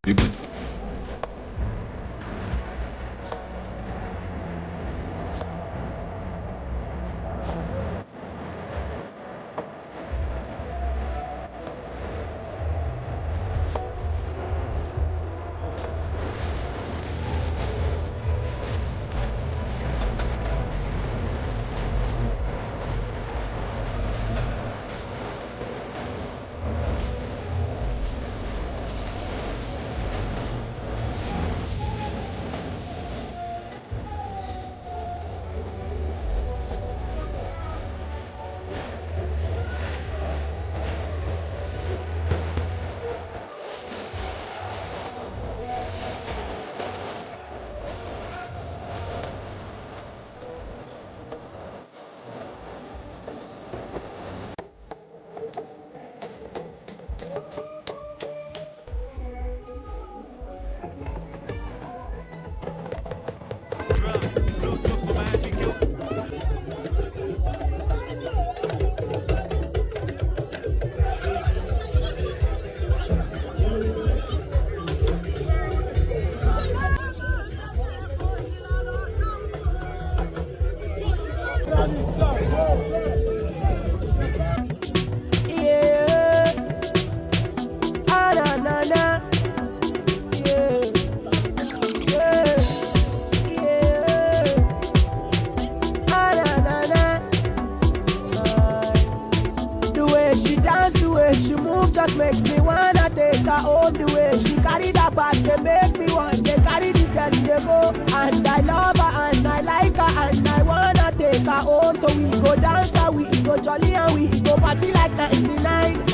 People. Yeah, ah na na na, yeah, yeah, yeah, ah na na na. The way she dance, the way she move, just makes me wanna take her home. The way she carry that bag, they make me want to carry this girl in the go. And I love her, and I like her, and I wanna take her home. So we go dance, and we go jolly, and we go party like 99.